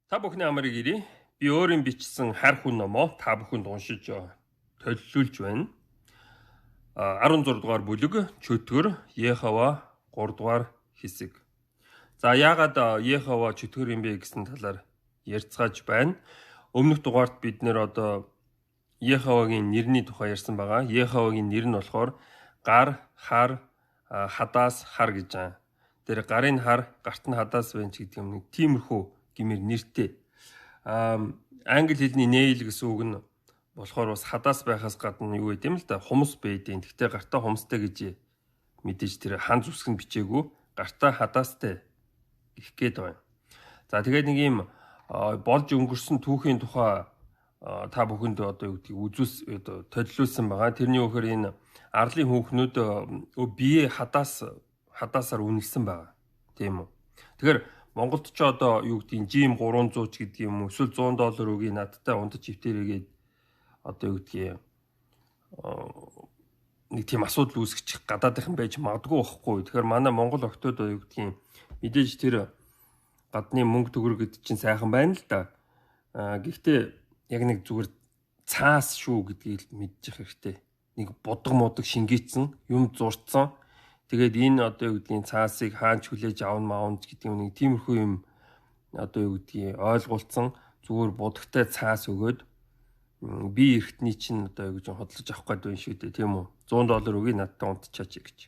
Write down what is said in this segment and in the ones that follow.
Та бүхний амрыг ирээ. Би өөрийн бичсэн хар хүн номоо та бүхэнд уншиж төлөвлүүлж байна. 16 дугаар бүлэг чөтгөр Йехова 3 дугаар хэсэг. За яагаад Йехова чөтгөр юм бэ гэсэн талаар ярьцгааж байна. Өмнөх дугаарт бид нэр Йеховагийн нэрний тухай ярьсан байгаа. Йеховагийн нэр нь болохоор гар, хар, хадаас, хар гэж байна. Тэр гарын хар, гарт нь хадаас байна ч гэдэг юм. Тиймэрхүү гэмээр нэртэй. Англи хэлний nail гэсэн үг нь болохоор бас хадаас байхаас гадна юу гэдэм л да хумс байдیں۔ Гэхдээ гартаа хумстай гэж мэдээж тэр ханз үсгэн бичээгүй гартаа хадаастай гэх гээд байна. За тэгээд нэг юм болж өнгөрсөн түүхийн тухай та бүхэнд юу гэдгийг төлөвлөсөн байгаа. Тэрний үхээр энэ арлын хүүхнүүд бие хадасаар үнэлсэн байгаа. Тийм үү. Тэгэхээр Монголд ч юу гэдгийг жим 300 ч гэдэг юм эсвэл $100 өгье надтай унтаж хөвтөрөөгээд юу гэдгийг нэг тийм асуудал үүсгэж гадаадынхан байж магадгүй байхгүй. Тэгэхээр манай Монгол охтууд юу гэдгийг мэдээж тэр гадны мөнгө төгрөг гэдэг чинь сайхан байна л да. Гэхдээ яг нэг зүгээр цаас шүү гэдгийг мэдчих хэрэгтэй. Нэг бодог шингээсэн юм зурцсан. Тэгээд энэ юу гэдгийг цаасыг хаанч хүлээж аавн гэдэг нэг тиймэрхүү юм юу гэдгийг ойлгуулсан зүгээр бодогтой цаас өгөөд би эртний чинь юу гэж хотлож авах гээд байна шүү дээ, тийм үү? $100 өгье надтай унтчаач гэж.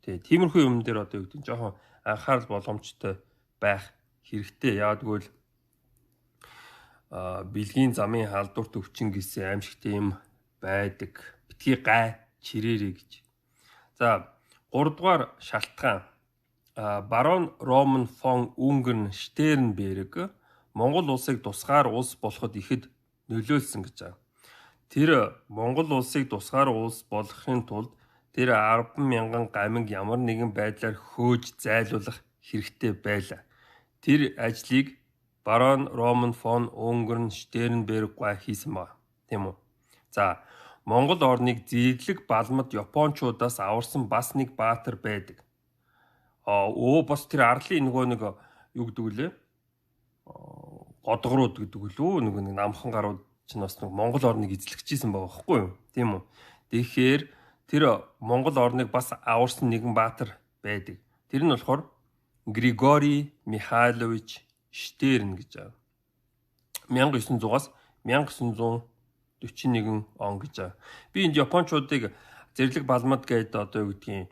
Тэгээ тиймэрхүү юм дээр юу гэдэг жоохон анхаарал боломжтой байх хэрэгтэй. Яагтвэл бэлгийн замын халдварт өвчин гэсэн аимшигтэй юм байдаг. Битгий гай чирээрээ гэж. За 3 дугаар шалтгаан барон Роман фон Унгернштернберг Монгол улсыг тусгаар улс болоход ихэд нөлөөлсөн гэж байна. Тэр Монгол улсыг тусгаар улс болохын тулд тэр 10,000 гаминг ямар нэгэн байдлаар хөөж зайлуулах хэрэгтэй байлаа. Тэр ажлыг барон Роман фон Унгернштернберг хийсэн ба. Тийм үү? За Монгол орныг зэрлэг балмад Япончуудаас аварсан бас нэг баатар байдаг. Бас тэр арлын нэг юу гэдэг үлээ? Годгорууд гэдэг үлээ. Нэг намхан гарууд чинь бас нэг Монгол орныг эзлэгчээсэн байгаа байхгүй юу? Тийм үү? Тэгэхээр тэр Монгол орныг бас аварсан нэгэн баатар байдаг. Тэр нь болохоор Григорий Михайлович Штерн гэж байна. 1900-аас 1941 он гэж байна. Би энд Япончуудыг зэрлэг балмад гэдэг юу гэдгийг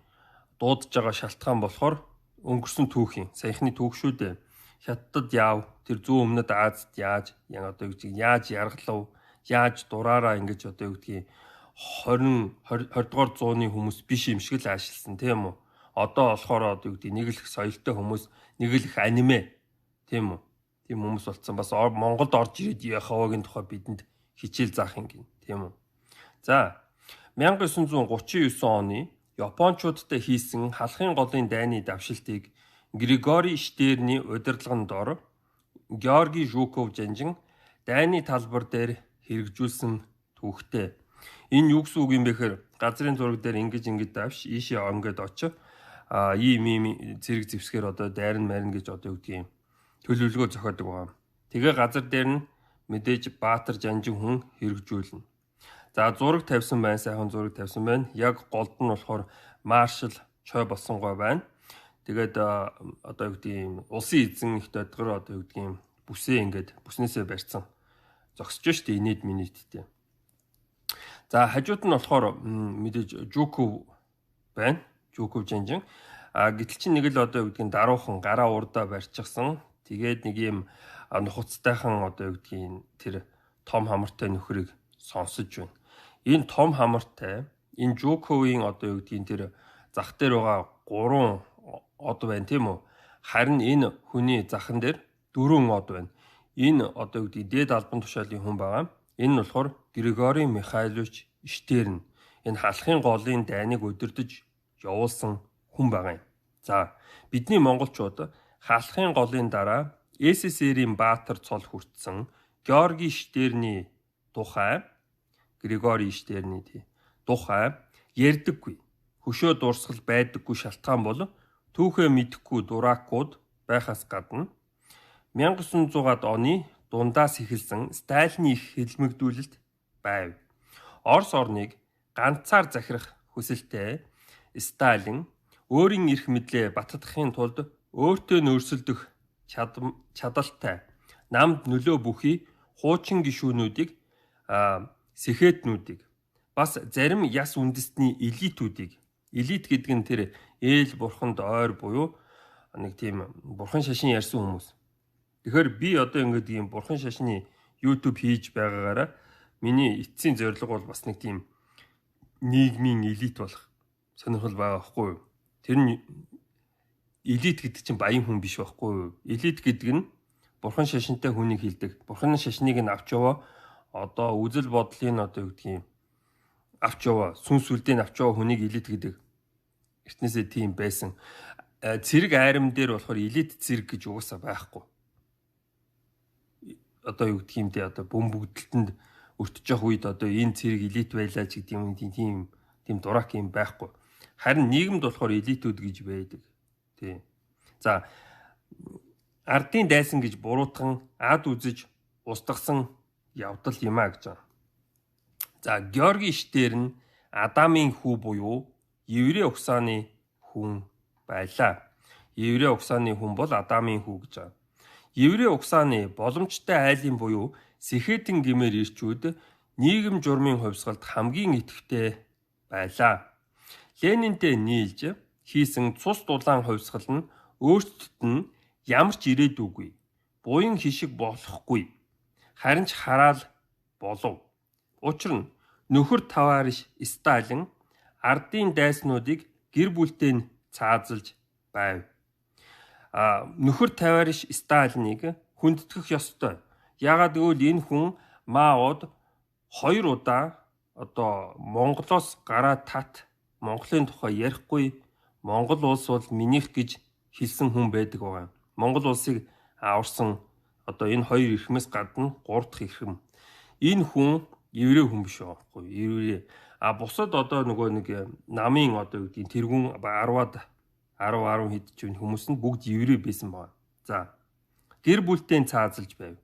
дуудаж байгаа шалтгаан болохоор өнгөрсөн түүхийн саяхны түүх шүү дээ. Хятадд яав, тэр зүүн өмнөд Азид яаж яргалав, яаж дураараа ингэж юу гэдгийг 20 дугаар зууны хүмүүс биш юм шиг л аашилсан, тийм үү? Одоо болохоор юу гэдгийг нэг л их соёлтой хүмүүс, нэг л их аниме, тийм үү? Тийм хүмүүс болцсон. Бас Монголд орж ирээд Йеховагийн тухай бидэнд хичээл заах юм гин, тийм үү? За 1939 оны Япончуудтай хийсэн халахын голын дайны давшилтыг Григорий Штерний удирдлагын дор Георгий Жуков жанжин дайны талбар дээр хэрэгжүүлсэн түүхтэй. Энэ юу гэсэн үг юм бэ гэхээр газрын зураг дээр ингэж давш ийшээ өнгөд очив. Ийм зэрэг зэвсгээр дайрн марин гэж юу гэдгийг төлөвлөгөө зохиодог байна. Тэгээ газар дээр нь мэдээж баатар жанжин хүн хэрэгжүүлнэ. За зураг тавьсан байна, сайхан зураг тавьсан байна. Яг голд нь болохоор маршал Чой Босонгой байна. Тэгээд юу гэдгийг улсын эзэн их додгор юу гэдгийг бүсээ бүснээсээ барьсан. Зогсож штэ инээд минуттэй. За хажууд нь болохоор мэдээж Жуков байна. Жуков жанжин. Гэтэл чинь нэг л юу гэдгийг даруухан гараа урдаа барьчихсан. Тэгээд нэг юм нухацтайхан юу гэдгийг тэр том хамартай нөхрийг сонсож байна. Энэ том хамартай энэ Жуковын юу гэдгийг тэр зах дээр байгаа 3 од байна, тийм үү? Харин энэ хүний захын дээр 4 од байна. Энэ юу гэдгийг дээд албан тушаалын хүн байгаа. Энэ нь болохоор Григорий Михайлович Штерн. Энэ халахын голын дайныг удирдах явуулсан хүн байгаа юм. За бидний монголчууд халахын голын дараа СССР-ийн баатар цол хүртсэн Георгий Штерний тухай Григорий Штерний тухай ярьдаггүй. Хөшөө дурсгал байдаггүй шалтгаан бол түүхээ мэдэхгүй дураакууд байхаас гадна 1900-ад оны дундаас эхэлсэн Сталины их хэлмэгдүүлэлт байв. Орос орныг ганцаар захирах хүсэлтэй Сталин өөрийн эрх мэдлээ баттгахын тулд өөртөө нөөцлөх чадалтай намд нөлөө бүхий хуучин гишүүнүүдийг сэхэтнүүдийг бас зарим яс үндэстний элитүүдийг элит гэдэг нь тэр ээл бурханд ойр буюу нэг тийм бурхан шашин ярьсан хүмүүс. Тэгэхээр би одоо ингээд ийм бурхан шашны YouTube хийж байгаагаараа миний эцсийн зорилго бол бас нэг тийм нийгмийн элит болох сонирхол байгаа байхгүй юу? Тэр нь элит гэдэг чинь баян хүн биш байхгүй юу? Элит гэдэг нь бурхан шашинтай хүнийг хэлдэг. Бурхан шашныг нь авч яваа одоо үзэл бодлын одоо юу гэдгийг авч яваа сүнс үлдээн авч яваа хүнийг элит гэдэг. Эртнээсээ тийм байсан. Цэрэг айрам дээр болохоор элит цэрэг гэж угаасаа байхгүй. Одоо юу гэдгийг юм те одоо бөмбөгдөлтөнд өртөж явах үед одоо энэ цэрэг элит байлаа ч гэдэг юм тийм дурак юм байхгүй. Харин нийгэмд болохоор элитүүд гэж байдаг. Тий. За ардын дайсан гэж буруутхан ад үзэж устгасан явдал юм а гэж байна. За Георги Штер нь Адамын хүү буюу еврей угсааны хүн байлаа. Еврей угсааны хүн бол Адамын хүү гэж байна. Еврей угсааны боломжтой айлын буюу Сэхэтэн гэмээр ирчүүд нийгэм журмын хувьсгалд хамгийн идэвхтэй байлаа. Ленинтэй нийлж хийсэн цус дулаан хувьсгал нь өөртөд нь ямар ч ирээдүйгүй, буян хишиг болохгүй. Харин ч хараал болов. Учир нь нөхөр товарищ Сталин ардын дайснуудыг гэр бүлтэй нь цаазалж байв. Нөхөр товарищ Сталиныг хүндэтгэх ёстой. Яагаад гэвэл энэ хүн Маод 2 удаа одоо Монголоос гараад тат Монголын тухай ярихгүй, Монгол улс бол минийх гэж хэлсэн хүн байдаг байгаа. Монгол улсыг аварсан одоо энэ 2 эрхмээс гадна 3 дахь эрхэм. Энэ хүн еврей хүн биш байхгүй. Еврей. Бусад одоо нөгөө нэг намын одоо юу гэдгийг тэргүүн 10-аад 10 хэд ч хүмүүс нь бүгд еврей байсан байна. За. Гэр бүлтэй цаазалж байв.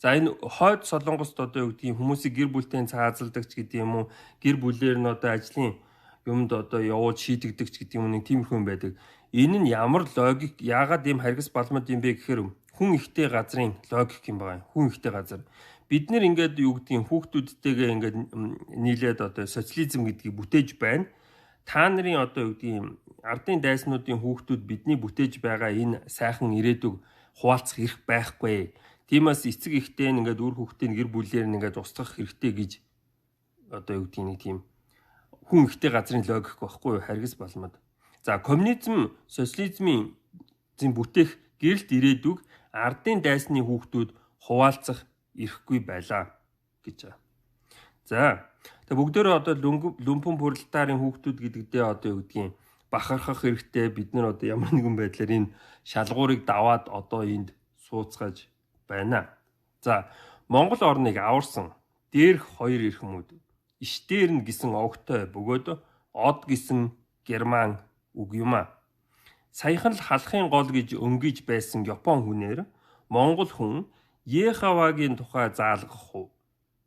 За энэ хойд Солонгост одоо юу гэдгийг хүмүүсийг гэр бүлтэй цаазалдаг ч гэдэг юм уу, гэр бүлээр нь одоо ажлын юмд одоо явуулж шийдэгдэг ч гэдэг юм нэг тиймэрхүү юм байдаг. Энэ нь ямар логик, яагаад ийм харгас балмад юм бэ гэхээр хүн ихтэй газрын логик юм байна. Хүн ихтэй газар. Бид нэр ингээд юу гэдгийг хүүхдүүдтэйгээ ингээд нийлээд одоо социализм гэдгийг бүтээж байна. Та нарын одоо юу гэдгийг ардын дайснуудын хүүхдүүд бидний бүтээж байгаа энэ сайхан ирээдүг хуваалцах эрх байхгүй. Тиймээс эцэг ихтэй ингээд үр хүүхдийн гэр бүлээр ингээд устгах хэрэгтэй гэж одоо юу гэдгийг нэг тийм хүн ихтэй газрын логик байхгүй юу? Харгас балмад. За коммунизм, социализмын бүтээх гэрэлт ирээдүг ардын дайсны хүүхдүүд хуваалцах эрхгүй байлаа гэж. За тэгээ бүгдөө одоо лүмпэн пролетарын хүүхдүүд гэдэгдээ одоо юу гэдгийг бахархах хэрэгтэй. Бид нар одоо ямар нэгэн байдлаар энэ шалгуурыг даваад одоо энд сууцгааж байна. За Монгол орныг аварсан дээрх 2 эрхмүүд Штер гэсэн огтой бөгөөд од гэсэн герман үг юм а. Саяхан л халахын гол гэж өнгөж байсан Япон хүнээр Монгол хүн Ехавагийн тухай заалгах уу?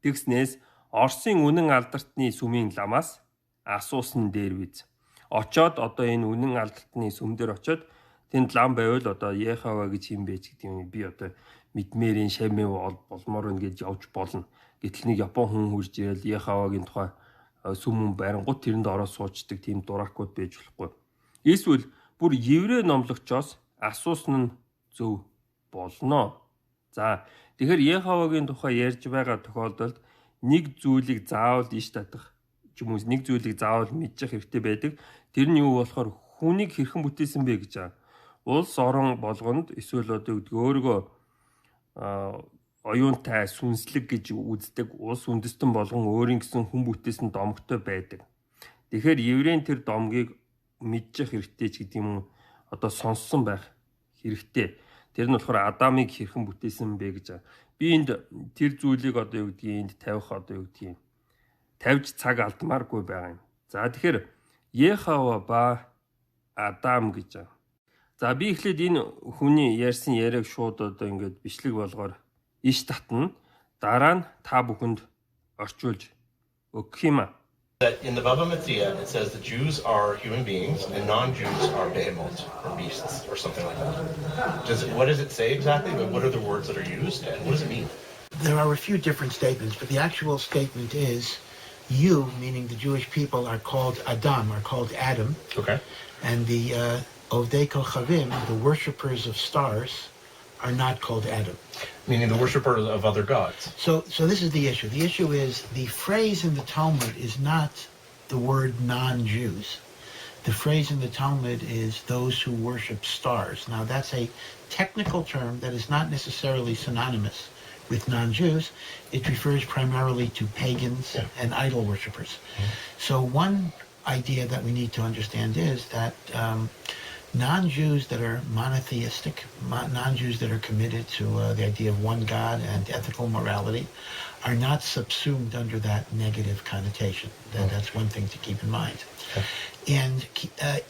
Тэгснээс Оросын үнэн алдартны сүмийн ламаас асуусан дээр биз. Очоод одоо энэ үнэн алдартны сүм дээр очоод тэнд лам байвал одоо Ехава гэж юм бэ гэдэг юм би одоо мэдмээрийн шамээ болмоор ингэж явж болно. Гэтэл нэг Япон хүн хурж ирэл Ехавагийн тухай сүм байрангууд тэрэнд ороод суучдаг тийм дуракууд байж болохгүй. Эсвэл бүр еврей номлогчоос асуусан нь зөв болно. За тэгэхээр Ехавагийн тухай ярьж байгаа тохиолдолд нэг зүйлийг заавал иш татах ч юм уу нэг зүйлийг заавал мэдчих хэрэгтэй байдаг. Тэр нь юу болохоор хүнийг хэрхэн бүтээсэн бэ гэж байгаа. Улс орон болгонд эсвэл одоо өөрийгөө оюунтай сүнслэг гэж үздэг улс үндэстэн болгон өөрийн гэсэн хүн бүтээсэн домогтой байдаг. Тэгэхээр еврейн тэр домгийг мэдчих хэрэгтэй ч гэдэг юм одоо сонссон байх хэрэгтэй. Тэр нь болохоор Адамыг хэрхэн бүтээсэн бэ гэж. Би энд тэр зүйлийг одоо юу гэдгийг энд тавих одоо юу гэдгийг тавьж цаг алдмааргүй байгаа юм. За тэгэхээр Ехава ба Адам гэж. За би эхлээд энэ хүний ярьсан яриаг шууд одоо ингээд бичлэг болгоор иш татна. Дараа нь та бүхэнд орчуулж өгөх юм аа. That in the Baba Metzia, it says the Jews are human beings and non-Jews are behemoths or beasts or something like that. What does it say exactly? What are the words that are used and what does it mean? There are a few different statements, but the actual statement is you, meaning the Jewish people, are called Adam, are called Adam. Okay. And the Ovdei Kochavim, the worshippers of stars, are not called Adam. Meaning the worshippers of other gods. So this is the issue. The issue is the phrase in the Talmud is not the word non-Jews. The phrase in the Talmud is those who worship stars. Now that's a technical term that is not necessarily synonymous with non-Jews. It refers primarily to pagans and idol worshippers. So one idea that we need to understand is that non-Jews that are monotheistic, non-Jews that are committed to the idea of one God and ethical morality are not subsumed under that negative connotation. That's one thing to keep in mind. And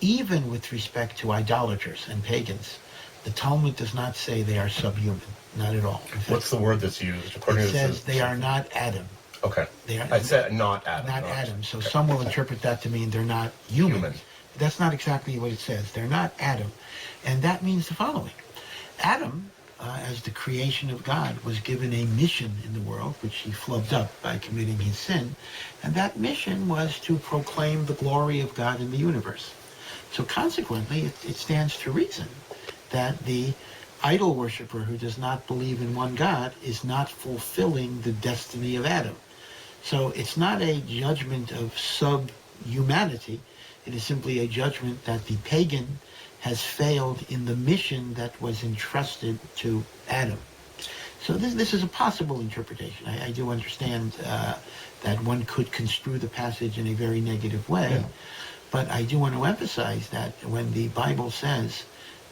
even with respect to idolaters and pagans, the Talmud does not say they are subhuman, not at all. Fact, what's the word that's used? According it to says they are not Adam. Okay. I said not Adam. Not Adam. So some will interpret that to mean they're not human. That's not exactly what it says. They're not Adam. And that means the following. Adam, as the creation of God, was given a mission in the world, which he flubbed up by committing his sin. And that mission was to proclaim the glory of God in the universe. So consequently, it stands to reason that the idol worshiper who does not believe in one God is not fulfilling the destiny of Adam. So it's not a judgment of subhumanity. It is simply a judgment that the pagan has failed in the mission that was entrusted to Adam. So this is a possible interpretation. I do understand that one could construe the passage in a very negative way, but I do want to emphasize that when the Bible says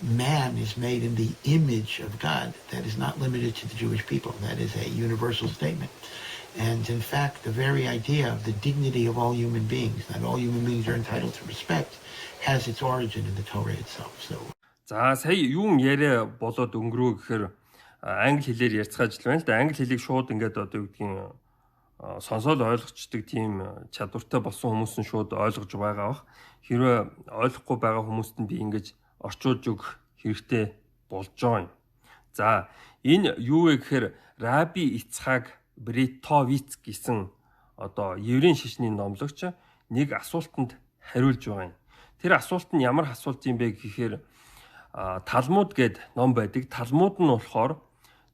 man is made in the image of God, that is not limited to the Jewish people. That is a universal statement. And in fact, the very idea of the dignity of all human beings, that all human beings are entitled to respect, has its origin in the Torah itself. So. За сая юун яриа болоод өнгөрөө гэхээр англи хэлээр ярьцгааж л байна л да. Англи хэлийг шууд ингээд одоо юу гэдгийг сонсоод ойлгочдөг тийм чадвартай болсон хүмүүс нь шууд ойлгож байгаа бах. Хэрвээ ойлгохгүй байгаа хүмүүст нь би ингэж орчуулж өгөх хэрэгтэй болж байгаа юм. За энэ юу вэ гэхээр Раби Ицхак Бретовиц гэсэн одоо еврейн шишний номлогч нэг асуултанд хариулж байгаа юм. Тэр асуулт нь ямар асуулт юм бэ гэхээр Талмуд гэд ном байдаг. Талмуд нь болохоор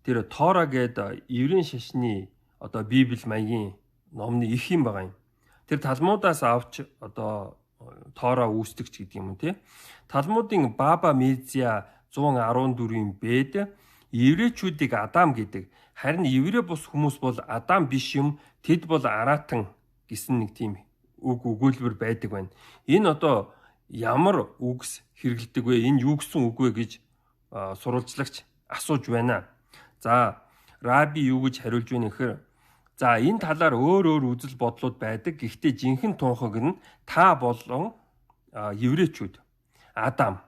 тэр Тора гэд еврейн шишний одоо Библи маягийн номны их юм байгаа юм. Тэр Талмудаас авч одоо Тора үүсдэгч гэдэг юм тий. Талмудын Баба Мезиа 114-ийн Б-д еврейчүүдийг Адам гэдэг. Харин еврей бус хүмүүс бол Адам биш юм, тэд бол аратан гэсэн нэг тийм өгүүлбэр байдаг байна. Энэ одоо ямар үгс хэрэгэлдэг вэ? Энэ юу гэсэн үг вэ гэж сурвалжлагч асууж байна. За, Раби юу гэж хариулж байна гэхээр за энэ талаар өөр үзэл бодлууд байдаг. Гэхдээ жинхэнэ тунхаг нь та болон еврейчүүд Адам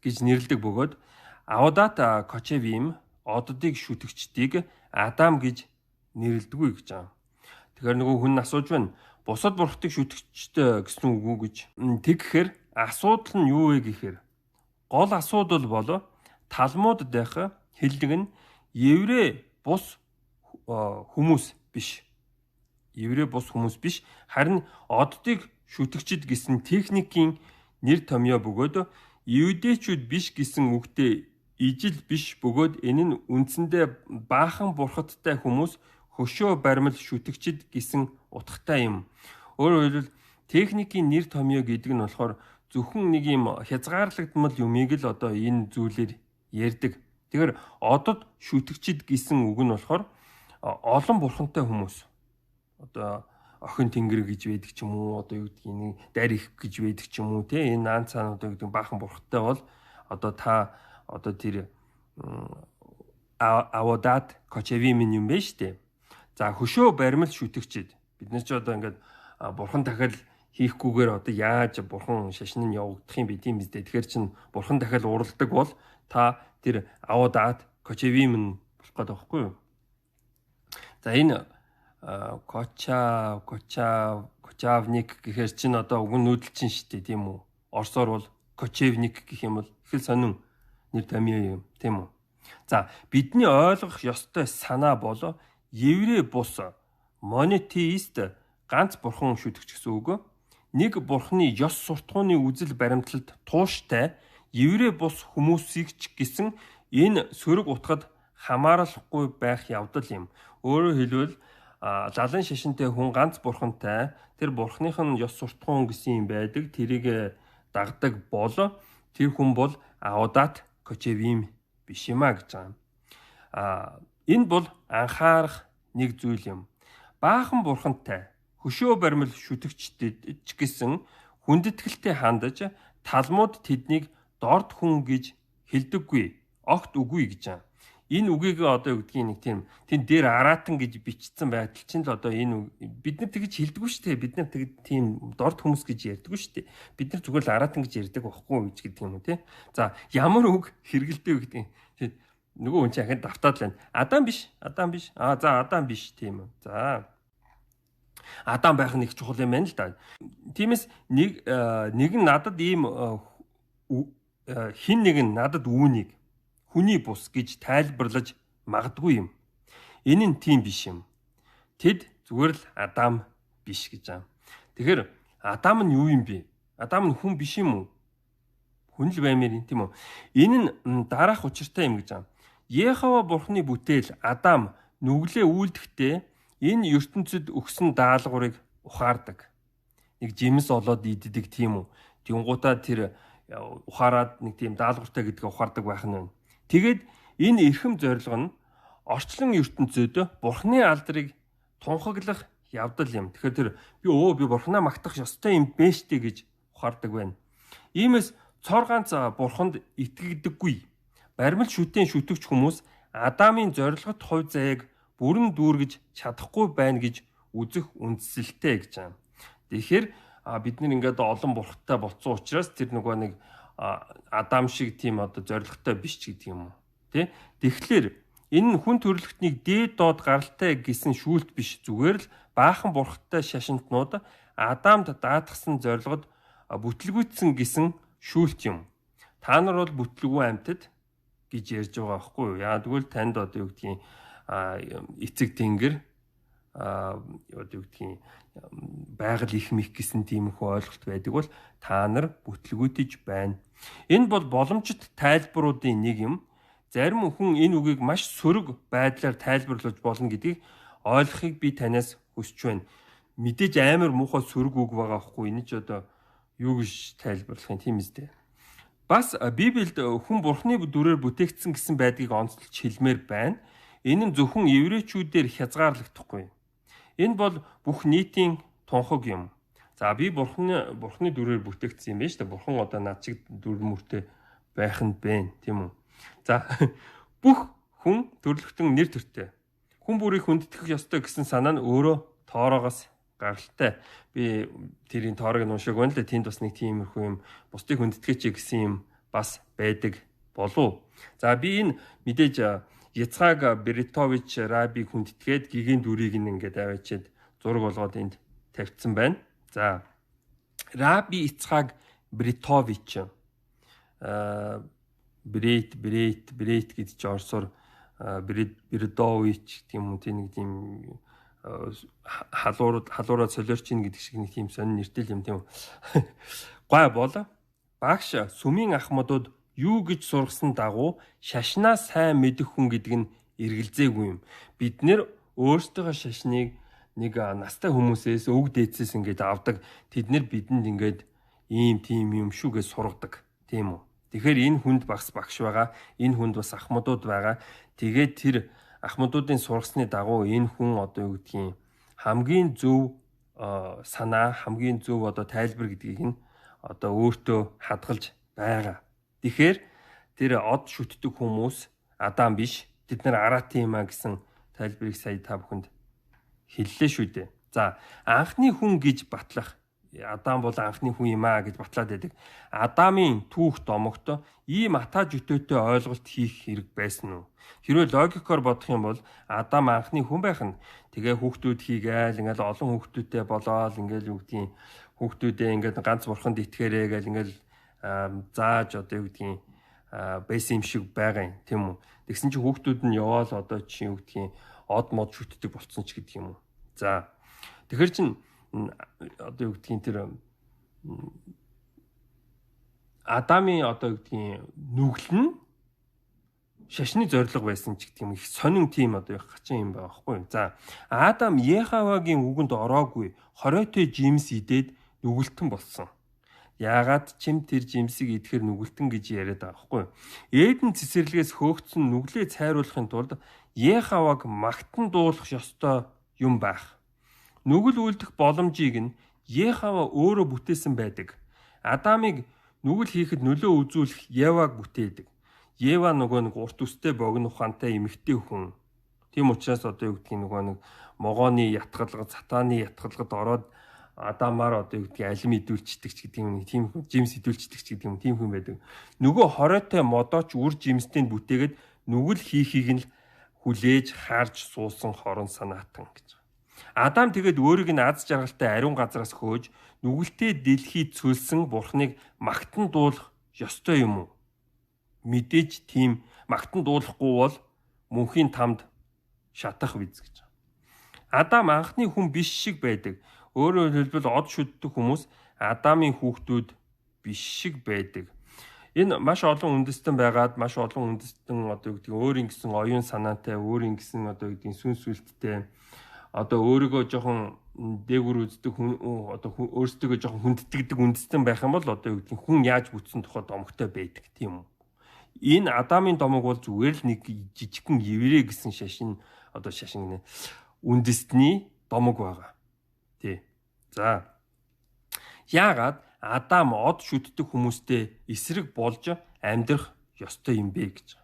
гэж нэрлэдэг бөгөөд Авдат Кочевим оддыг шүтгчдийг Адам гэж нэрлэдэггүй гэж байгаа. Тэгэхээр нөгөө хүн асууж байна. Бусад бурхтыг шүтгчтэй гэсэн үг үү гэж. Тэгэхэр асуудал нь юу вэ гэхээр гол асуудал бол Талмуд дэх хэлдэг нь еврей бус хүмүүс биш. Еврей бус хүмүүс биш. Харин оддыг шүтгчд гэсэн техникийн нэр томьёо бөгөөд евдээчүүд биш гэсэн үгтэй ижил биш бөгөөд энэ нь үндсэндээ баахан бурхадтай хүмүүс хөшөө баримл шүтгчд гэсэн утгатай юм. Өөрөөр хэлбэл техникийн нэр томьёо гэдэг нь болохоор зөвхөн нэг юм хязгаарлагдмал юмыг л одоо энэ зүйлээр ярьдаг. Тэгэхээр одод шүтгчд гэсэн үг нь болохоор олон бурхантай хүмүүс. Одоо охин тэнгэр гэж байдаг ч юм уу, одоо юу гэдгийг нэг дайр их гэж байдаг ч юм уу те. Энэ наан цаана одоо гэдэг баахан бурхантай бол одоо та одоо тэр Авдат Кочевимын юм байна шүү дээ. За хөшөө баримл шүтгчд. Бид нар ч одоо ингээд бурхан дахиад хийхгүйгээр одоо яаж бурхан шашин нь явагдах юм бэ тийм биз дээ. Тэгэхээр чин бурхан дахиад уралдаг бол та тэр Аудат Кочевим нь болох гэдэг байхгүй юу? За энэ Кочавник гэхээр чин одоо уг нь нүүдэлчин шүү дээ тийм үү? Орсоор бол Кочевник гэх юм бол их л сонин нэр томьёо юм тийм үү? За бидний ойлгох ёстой санаа бол еврей бус монотеист ганц бурхан шүтгэж гэсэн үг. Нэг бурханы ёс суртахууны үзэл баримтлалд тууштай еврей бус хүмүүсийг ч гэсэн энэ сөрөг утгад хамаарахгүй байх явдал юм. Өөрөөр хэлбэл лалын шашинтай хүн ганц бурхантай тэр бурханых нь ёс суртахуун гэсэн юм байдаг. Тэрийг дагдаг бол тэр хүн бол Аудат Кочевим биш юм а гэж байгаа. Энэ бол анхаарах нэг зүйл юм. Баахан бурхантай хөшөө баримл шүтгчдэд ч гэсэн хүндэтгэлтэй хандаж талмууд тэднийг дорд хүн гэж хэлдэггүй. Огт үгүй гэж байгаа. Энэ үгийг одоо юу гэдгийг нэг тийм дээр аратан гэж бичсэн байтал чинь л одоо энэ бид нар тэгж хэлдэггүй шүү дээ. Бид нар тийм дорд хүмүүс гэж ярьдаггүй шүү дээ. Бид нар зүгээр л аратан гэж ярьдаг байхгүй гэж гэдэг юм уу тий. За ямар үг хэрэгэлдэг гэдэг. Нөгөө хүн чинь ахин давтаад л байна. Адам биш. За Адам биш тийм үү. За Адам байх нь их чухал юм байна л да. Тиймээс нэг нь надад ийм хин нэг нь надад үүнийг хүний бус гэж тайлбарлаж магадгүй юм. Энэ нь тийм биш юм. Тэд зүгээр л Адам биш гэж байгаа. Тэгэхээр Адам нь юу юм бэ? Адам нь хүн биш юм уу? Хүн л баймаар юм тийм үү? Энэ нь дараах учиртай юм гэж байгаа. Йехова бурхны бүтээл Адам нүглээ үйлдэхдээ энэ ертөнцид өгсөн даалгаврыг ухаардаг. Нэг жимс олоод иддэг тийм үү? Тэнгуудаа тэр ухаарад нэг тийм даалгавартай гэдгээ ухаардаг байх нь байна. Тэгээд энэ эрхэм зорилго нь орчлон ертөнцөд бурхны алдрыг тунхаглах явдал юм. Тэгэхээр би бурхнаа магтах ёстой юм бэ штэ гэж ухаардаг байна. Иймээс цор ганц бурханд итгэдэггүй. Баримл шүтэн шүтгч хүмүүс Адамын зорилгот хувь заяаг бүрэн дүүргэж чадахгүй байна гэж үзэх үндсэлтэй гэж байна. Тэгэхээр бид нар ингээд олон бурхтай болцсон учраас тэр нөгөө нэг Адам шиг тийм одоо зоригтой биш ч гэдэг юм уу тий. Тэгэхээр энэ хүн төрөлхтнийг дээд доод гаралтай гэсэн шүүлт биш, зүгээр л баахан бурхтай шашинтнууд Адамд даатгсан зорилгод бүтлгүйтсэн гэсэн шүүлт юм. Та нар бол бүтлгүй амьтад гэж ярьж байгаа байхгүй юу? Яа тэгвэл танд одоо юу гэдгийг эцэг тэнгэр одоо юу гэдгийг байгаль их мэх гэсэн тийм их ойлголт байдаг бол та нар бүтлгүйтэж байна. Энэ бол боломжит тайлбаруудын нэг юм. Зарим хүн энэ үгийг маш сөрөг байдлаар тайлбарлаж болно гэдгийг ойлгохыг би танаас хүсэж байна. Мэдээж амар муухай сөрөг үг байгаа байхгүй. Энэ ч одоо юу гэж тайлбарлах юм тийм үстэй. Бас Библиэд хүн бурхны дүрээр бүтээгдсэн гэсэн байдгийг онцлж хэлмээр байна. Энэ нь зөвхөн еврейчүүдээр хязгаарлагдахгүй. Энэ бол бүх нийтийн тунхаг юм. За би бурхны дүрээр бүтээгдсэн юм байна шүү дээ. Бурхан одоо над шиг дүр мөртэй байх нь байна, тийм үү? За бүх хүн төрлөختөн нэр төртэй. Хүн бүрийг хүндэтгэх ёстой гэсэн санаа нь өөрөө тоороогоос гаралтай. Би тэрийн тоорог нь уншааг байна л да. Тэнд бас нэг тиймэрхүү юм бусдыг хүндэтгэж гэсэн юм бас байдаг болов. За би энэ мэдээж Яцхак Бритович рабиг хүндэтгээд гигийн дүрийг ингээд аваачаад зураг болгоод энд тавьсан байна. За Раби Яцхак Бритович Брит гэж орсоор Бридович гэх юм уу тийм нэг тийм халуураад солиорч ийн гэдэг шиг нэг тийм сонин нэртэй юм тийм үү. Гой бол багш сүмийн ахмадууд юу гэж сургасан дагуу шашнаа сайн мэдэх хүн гэдэг нь эргэлзээгүй юм. Бид нэр өөрсдөө шашныг нэг настай хүмүүсээс өг дээдсээс ингээд авдаг. Тэд нэр бидэнд ингээд ийм тийм юм шүү гэж сургадаг. Тийм үү. Тэгэхээр энэ хүнд багш байгаа. Энэ хүнд бас ахмадууд байгаа. Тэгээд тэр ахмадуудын сургасны дагуу энэ хүн одоо юу гэдгийг хамгийн зөв санаа, хамгийн зөв одоо тайлбар гэдгийг нь одоо өөртөө хадгалж байгаа. Тэгэхээр тэр од шүтдэг хүмүүс Адам биш, тэд нар араат юм а гэсэн тайлбарыг сая та бүхэнд хэллээ шүү дээ. За анхны хүн гэж батлах Адам бол анхны хүн юм аа гэж батлаад байдаг. Адамын түүх домогт ийм атааж өтөөтэй ойлголт хийх хэрэг байсан уу? Хэрвээ логикоор бодох юм бол Адам анхны хүн байх нь тэгээ хүүхдүүд хийгээл ингээл олон хүүхдүүдтэй болоод ингээл юу гэдгийг хүүхдүүдээ ингээд ганц бурханд итгээрэй гэл ингээл зааж одоо юу гэдгийг байсан юм шиг байгаа юм тийм үү? Тэгсэн чинь хүүхдүүд нь яваал одоо чи юу гэдгийг од мод шүтдэг болцсон ч гэдэг юм уу? За тэгэхэр чин одоо юу гэдгийг тэр Адамын одоо юу гэдгийг нүгэл нь шашны зориг байсан ч гэдэг юм их сонин тийм одоо их хачин юм байгаа байхгүй юу. За Адам Яхавагийн үгэнд ороогүй хориотой жимс идээд нүгэлтэн болсон. Яагаад чим тэр жимсийг идэхэр нүгэлтэн гэж яриад байгаа байхгүй юу. Эден цэцэрлэгээс хөөгдсөн нүглээ цайруулахын тулд Яхаваг магтан дуулах ёстой юм байх. Нүгэл үлдэх боломжийг нь Яхава өөрөө бүтээсэн байдаг. Адамыг нүгэл хийхэд нөлөө үзүүлэх Еваг бүтээдэг. Ева нөгөө нэг урт үстэй богино ухаантай эмэгтэй хүн. Тийм учраас одоо юу гэдгийг нөгөө нэг могооны ятгалгад, сатааны ятгалгад ороод Адамаар одоо юу гэдгийг алим идүүлчдэг ч гэдэг юм. Тийм жимс идүүлчдэг ч гэдэг юм. Тийм хүн байдаг. Нөгөө хоройтой модооч үр жимстэй бүтээгээд нүгэл хийхийг нь хүлээж харж суусан хорон санаатан гэж. Адам тэгээд өөрийг нь аз жаргалтай ариун газраас хөөж нүгэлтэй дэлхийд цөлсөн бурхныг магтан дуулах ёстой юм уу? Мэдээж тийм магтан дуулахгүй бол мөнхийн тамд шатах биз гэж. Адам анхны хүн биш шиг байдаг. Өөрөөр хэлбэл од шүддэг хүмүүс Адамын хүүхдүүд биш шиг байдаг. Энэ маш олон үндэстэн байгаад маш олон үндэстэн одоо юу гэдэг өөрийн гэсэн оюун санаатай, өөрийн гэсэн одоо юу гэдэг сүнс сүлттэй одоо өөрийгөө жоохон дээгүр үздэг хүн одоо өөрсдөө жоохон хүндэтгдэг үндэстэн байх юм бол одоо юу гэдэг хүн яаж бүтсэн тухай домогтой байдаг тийм үү. Энэ Адамын домог бол зүгээр л нэг жижигхэн еврей гэсэн шашин гинэ үндэстний домог байгаа. Тий. За. Яагаад Адам од шүтдэг хүмүүстэй эсрэг болж амьдрах ёстой юм бэ гэж.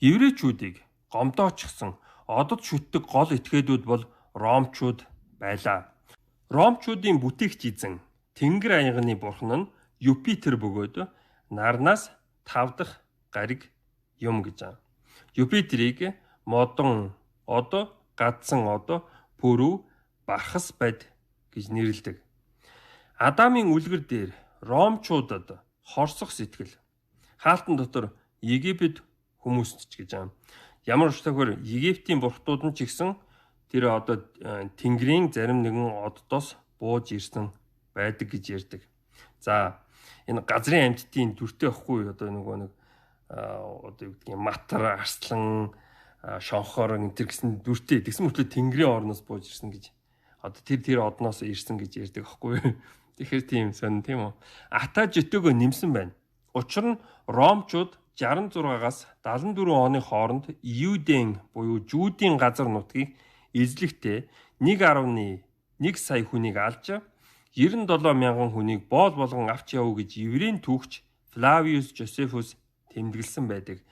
Еврейчүүдийг гомдоочсон одод шүтдэг гол этгээдүүд бол ромчууд байлаа. Ромчуудын бүтээгч эзэн Тэнгэр аяганы бурхан нь Юпитер бөгөөд нарнаас 5 дахь гариг юм гэж байна. Юпитерийг модон од, гадсан од, пүрүү, бархас бад гэж нэрлэдэг. Адамын үлгэр дээр ромчуудад хорсох сэтгэл. Хаалтан дотор Египет хүмүүст ч гэж байна. Ямар ч тохиол Египтийн бурхтууд нь ч гэсэн тэр одоо Тэнгэрийн зарим нэгэн оддоос бууж ирсэн байдаг гэж ярьдаг. За энэ газрын амьтдын дүртэй ахгүй одоо нөгөө нэг одоо юу гэдгийг матар, арслан, шонхоор энэ төр гэсэн дүртэй. Тэгсэн мөртлөө Тэнгэрийн орноос бууж ирсэн гэж. Одоо тэр одноос ирсэн гэж ярьдаг ахгүй. Тэгэхээр тийм сонь тийм үү. Атаж өтөөгөө нэмсэн байна. Учир нь ромчууд 66-аас 74 оны хооронд Юудын буюу Жүүдийн газар нутгийг эзлэхдээ 1.1 сая хүнийг алж 97 мянган хүнийг боол болгон авч явуу гэж еврейн түүхч Флавиус Жозефус тэмдэглэсэн байдаг.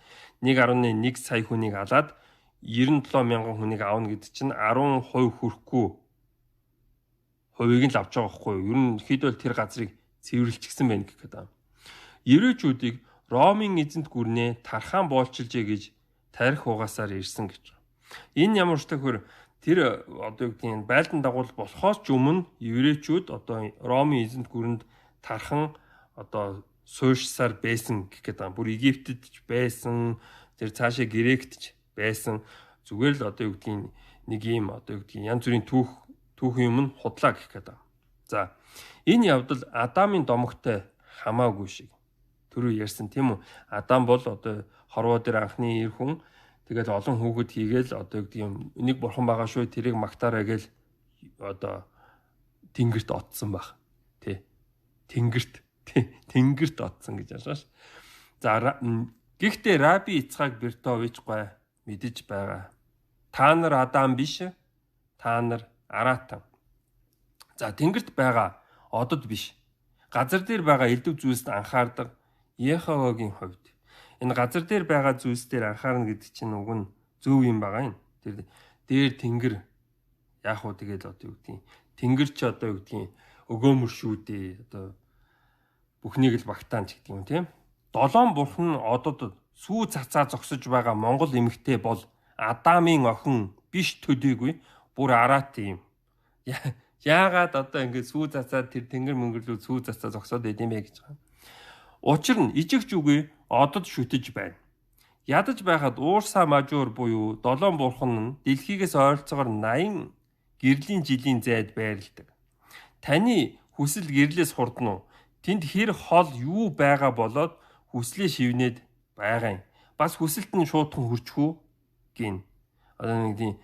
1.1 сая хүнийг алаад 97 мянган хүнийг аавна гэдэг чинь 10% хүрэхгүй хувийг нь л авч байгаа хгүй юу. Ерөнхийдөө тэр газрыг цэвэрлчихсэн байх гэх юм. Еврейчүүдийг Ромын эзэнт гүрнээ тархан боолчилжээ гэж тарих угаасаар ирсэн гэж. Энэ ямар ч тохиор тэр одоо юу гэдгийг байлдан дагуул болохоос ч өмнө еврейчүүд одоо Ромын эзэнт гүрэнд тархан одоо суурьшсаар байсан гэх гэдэг. Бүр Египтэд ч байсан, тэр цаашаа Грект ч байсан. Зүгээр л одоо юу гэдгийг нэг юм одоо юу гэдгийг янз бүрийн түүхэн юм нь худлаа гэх гэдэг. За энэ явдал Адамын домогтой хамаагүй шиг. Түрүү ярьсан тийм үү? Адам бол одоо хорвоо дээр анхны эр хүн. Тэгээд олон хүүхэд хийгээл одоо юу гэдэг юм нэг бурхан байгаа шүү тэрийг магтаарай гээл одоо тэнгэрт отсон баг. Тэ. Тэнгэрт отсон гэж аашааш. За гэхдээ Раби Ицхак Бертович гой мэдэж байгаа. Та нар Адам биш. Та нар Аратан. За тэнгэрт байгаа одод биш. Газар дээр байгаа элдв зүйлсд анхаардаг Яхавагийн хувьд. Энэ газар дээр байгаа зүйлс дээр анхаарна гэдэг чинь уг нь зөв юм байгаа юм. Тэр дээр тэнгэр яг уу тэгээд одоо юу гэдгийг тэнгэр ч одоо юу гэдгийг өгөөмөр шүү дээ. Одоо бүхнийг л багтаан ч гэдэг юм тийм. Долоон бурхан одод сүү цацаа зогсож байгаа Монгол эмэгтэй бол Адамын охин биш төдийгүй бүр араат юм. Яагаад одоо ингээд сүү цацаа тэр тэнгэр мөнгөрлөө сүү цацаа зогсоод байд юм бэ гэж байгаа. Учир нь ижигч үгүй одод шүтэж байна. Ядаж байхад уурсаа мажуур буюу долоон бурхан нь дэлхийгээс ойролцоогоор 80 гэрлийн жилийн зайд байрладаг. Таны хүсэл гэрлээс хурдан уу? Тэнд хэр хол юу байгаа болоод хүслээ шивнээд байгаа юм. Бас хүсэлт нь шуудхан хүрчхүү гин. Одоо нэг тийм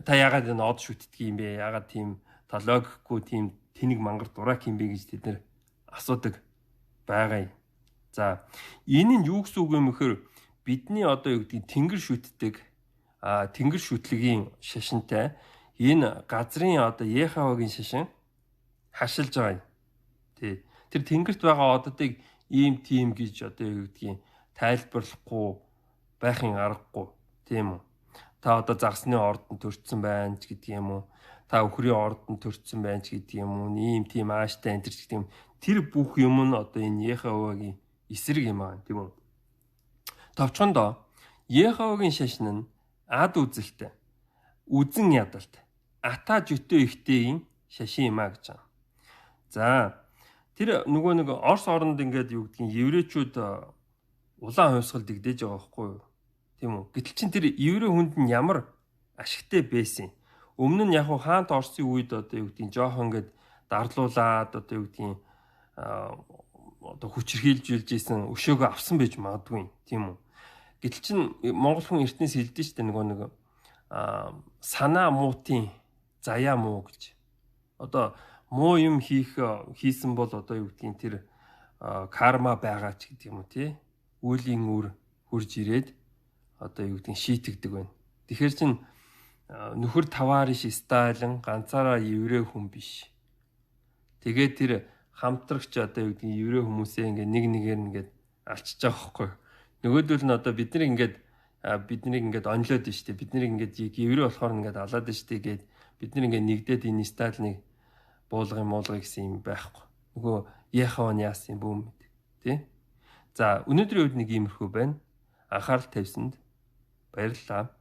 та яагаад энэ од шүтдэг юм бэ? Яагаад тийм логикгүй тийм тэнэг мангар дурак юм бэ гэж тэд нэр асуудаг байгаа юм. За энэ нь юу гэсэн үг юм бэхээр бидний одоо юу гэдэг тэнгэр шүтдэг тэнгэр шүтлэгийн шашинтай энэ газрын одоо Яхавагийн шашин хашилж байгаа юм. Тий. Тэр тэнгэрт байгаа ододыг ийм тийм гэж одоо юу гэдгийг тайлбарлахгүй байхын аргагүй тийм үү. Та одоо загсны ордонд төрчихсөн байна ч гэдэг юм уу. Та өхрийн ордонд төрчихсөн байна ч гэдэг юм уу. Ийм тийм ааштай энэ ч гэдэг юм. Тэр бүх юм нь одоо энэ Яхавагийн эсрэг юм аа тийм үү. Товчхондоо Яхавагийн шашин нь ад үзэлтэй, үзэн ядалт, ата жөтөө ихтэйгийн шашин юм а гэж байна. За тэр нөгөө нэг Орос оронд ингээд юу гэдгийг еврейчүүд улаан хувьсгал дэгдэж байгаа байхгүй юу? Тийм үү? Гэтэл чин тэр еврей хүнд нь ямар ашигтай байсан юм. Өмнө нь яг хаант Оросын үед одоо юу гэдгийг жоохон ингээд дарлуулад одоо юу гэдгийг одоо хүчрхийлжүүлж исэн өшөөгөө авсан байж магадгүй юм. Тийм үү? Гэтэл чин монгол хүн эртнээс хэлдэг шүү дээ нөгөө нэг санаа муутын заяа муу гэж. Одоо муу юм хийсэн бол одоо юу гэдгийг тэр карма байгаа ч гэдэг юм уу тий. Үеийн үр хурж ирээд одоо юу гэдгийг шийтгдэг байна. Тэгэхээр чин нөхөр таваариш стайлан ганцаараа еврей хүн биш. Тэгээд тэр хамтрагч одоо юу гэдгийг еврей хүмүүсээ ингээ нэг нэгээр ингээд алчиж байгаа байхгүй. Нөгөөдөл нь одоо биднийг ингээд онлоод нь штэ. Биднийг ингээд еврей болохоор ингээд алаад нь штэ гээд бид нэг ингээд нэгдээд энэ стайлныг буулгыг гэсэн юм байхгүй. Нөгөө Яхаван яасан бүүм тий. За өнөөдрийн үед нэг иймэрхүү байна. Анхаарал тавьсанд баярлалаа.